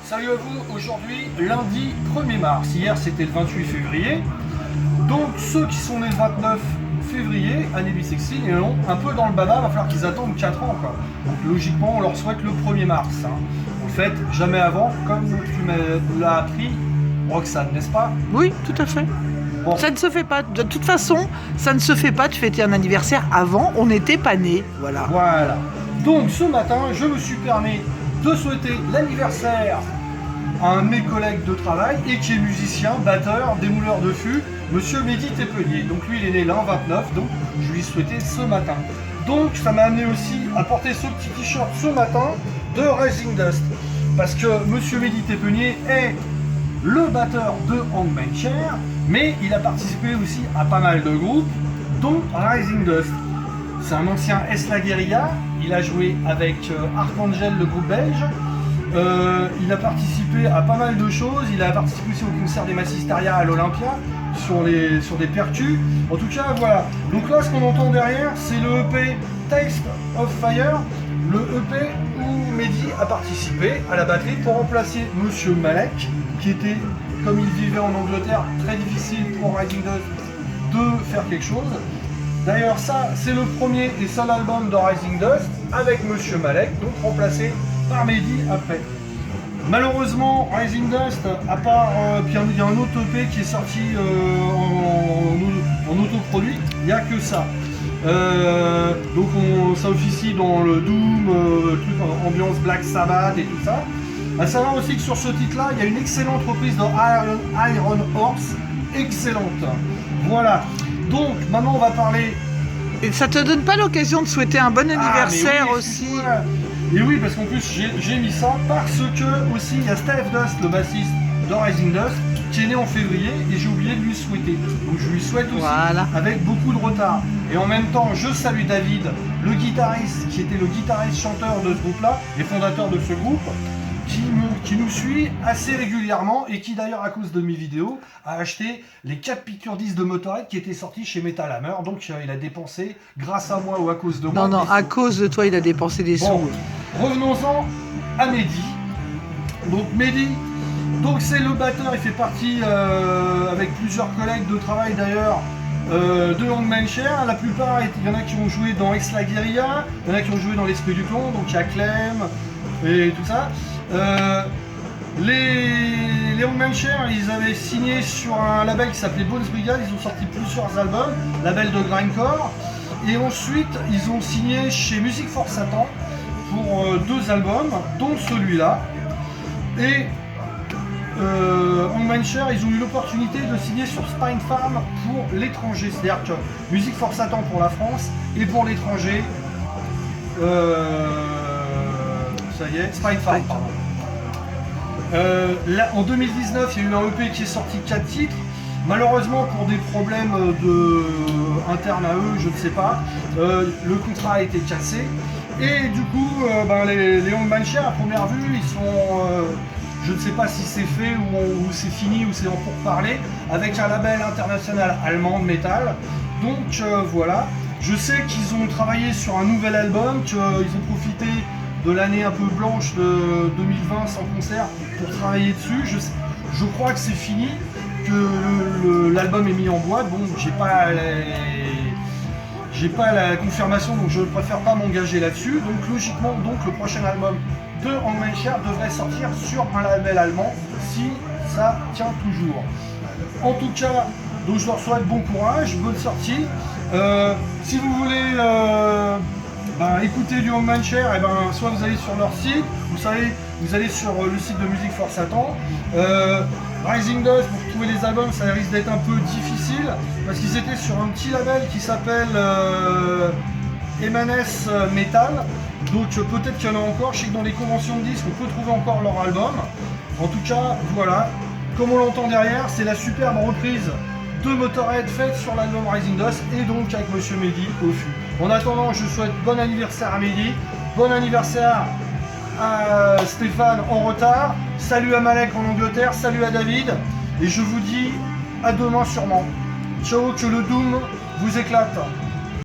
Salut à vous, aujourd'hui lundi 1er mars, hier c'était le 28 février, donc ceux qui sont nés le 29 février, année bissextile, et non, un peu dans le baba, il va falloir qu'ils attendent 4 ans quoi. Donc logiquement on leur souhaite le 1er mars, hein. En fait, jamais avant, comme tu l'as appris, Roxane, n'est-ce pas? Oui, tout à fait. Bon. Ça ne se fait pas. De toute façon, ça ne se fait pas de fêter un anniversaire avant, on n'était pas nés. Voilà. Voilà. Donc ce matin, je me suis permis de souhaiter l'anniversaire à un de mes collègues de travail et qui est musicien, batteur, démouleur de fûts, monsieur Mehdi Tepenier. Donc lui il est né l'an 29, donc je lui ai souhaité ce matin. Donc ça m'a amené aussi à porter ce petit t-shirt ce matin de Rising Dust. Parce que monsieur Mehdi Tepenier est le batteur de Hangman Chair, mais il a participé aussi à pas mal de groupes, dont Rising Dust. C'est un ancien Esla Guerilla, il a joué avec Archangel, le groupe belge. Il a participé à pas mal de choses, il a participé aussi au concert des Massisteria à l'Olympia sur des percus. En tout cas, voilà. Donc là, ce qu'on entend derrière, c'est le EP Taste of Fire, le EP où Mehdi a participé à la batterie pour remplacer Monsieur Malek, qui était, comme il vivait en Angleterre, très difficile pour Rising Dust de faire quelque chose. D'ailleurs, ça, c'est le premier et seul album de Rising Dust avec Monsieur Malek, donc remplacé par Mehdi après. Malheureusement, Rising Dust, à part, puis il y a un autre EP qui est sorti en autoproduit, il n'y a que ça. Donc ça officie dans le Doom, truc ambiance Black Sabbath et tout ça. A savoir aussi que sur ce titre-là, il y a une excellente reprise de Iron Horse, excellente. Voilà. Donc maintenant on va parler. Et ça te donne pas l'occasion de souhaiter un bon anniversaire oui, aussi? Et oui, parce qu'en plus j'ai mis ça parce que aussi il y a Steve Dust, le bassiste de Rising Dust, qui est né en février et j'ai oublié de lui souhaiter. Donc je lui souhaite aussi avec beaucoup de retard. Et en même temps, je salue David, le guitariste, qui était le guitariste-chanteur de ce groupe-là et fondateur de ce groupe, qui nous suit assez régulièrement et qui d'ailleurs à cause de mes vidéos a acheté les 4 piqûres 10 de Motorhead qui étaient sortis chez Metal Hammer. Donc il a dépensé grâce à moi ou à cause de moi. Non, à cause de toi il a dépensé des sous. Revenons-en à Mehdi. Donc Mehdi, c'est le batteur, il fait partie avec plusieurs collègues de travail d'ailleurs de Hangman Chair. La plupart, il y en a qui ont joué dans Esla Guerilla, il y en a qui ont joué dans l'Esprit du Clan, donc il y a Clem et tout ça. Les Hangman Chair, ils avaient signé sur un label qui s'appelait Bones Brigade, ils ont sorti plusieurs albums, label de grindcore, et ensuite ils ont signé chez Music for Satan pour 2 albums, dont celui-là. Et Hangman Chair, ils ont eu l'opportunité de signer sur Spine Farm pour l'étranger, c'est-à-dire que Music for Satan pour la France et pour l'étranger. Ça y est, Spine Farm, pardon. Là, en 2019, il y a eu un EP qui est sorti 4 titres. Malheureusement, pour des problèmes internes à eux, je ne sais pas, le contrat a été cassé. Et du coup, les Hangman Chair, à première vue, ils sont... je ne sais pas si c'est fait ou c'est fini ou c'est en pourparlers, avec un label international allemand de métal. Donc voilà. Je sais qu'ils ont travaillé sur un nouvel album, qu'ils ont profité de l'année un peu blanche de 2020 sans concert pour travailler dessus. Je crois que c'est fini, que l'album est mis en boîte. Bon, j'ai pas la confirmation, donc je préfère pas m'engager là-dessus. Donc logiquement, le prochain album de Hangman Chair devrait sortir sur un label allemand si ça tient toujours. En tout cas, donc je leur souhaite bon courage, bonne sortie. Si vous voulez écouter du Hangman Chair, soit vous allez sur leur site, vous allez sur le site de Music for Satan. Rising Dust, pour trouver les albums, ça risque d'être un peu difficile parce qu'ils étaient sur un petit label qui s'appelle Emanes Metal. Donc peut-être qu'il y en a encore. Je sais que dans les conventions de disques, on peut trouver encore leur album. En tout cas, voilà. Comme on l'entend derrière, c'est la superbe reprise de Motorhead faite sur l'album Rising Dust et donc avec Monsieur Mehdi au fût. En attendant, je souhaite bon anniversaire à Mehdi, bon anniversaire à Stéphane en retard, salut à Malek en Angleterre, salut à David, et je vous dis à demain sûrement. Ciao, que le Doom vous éclate.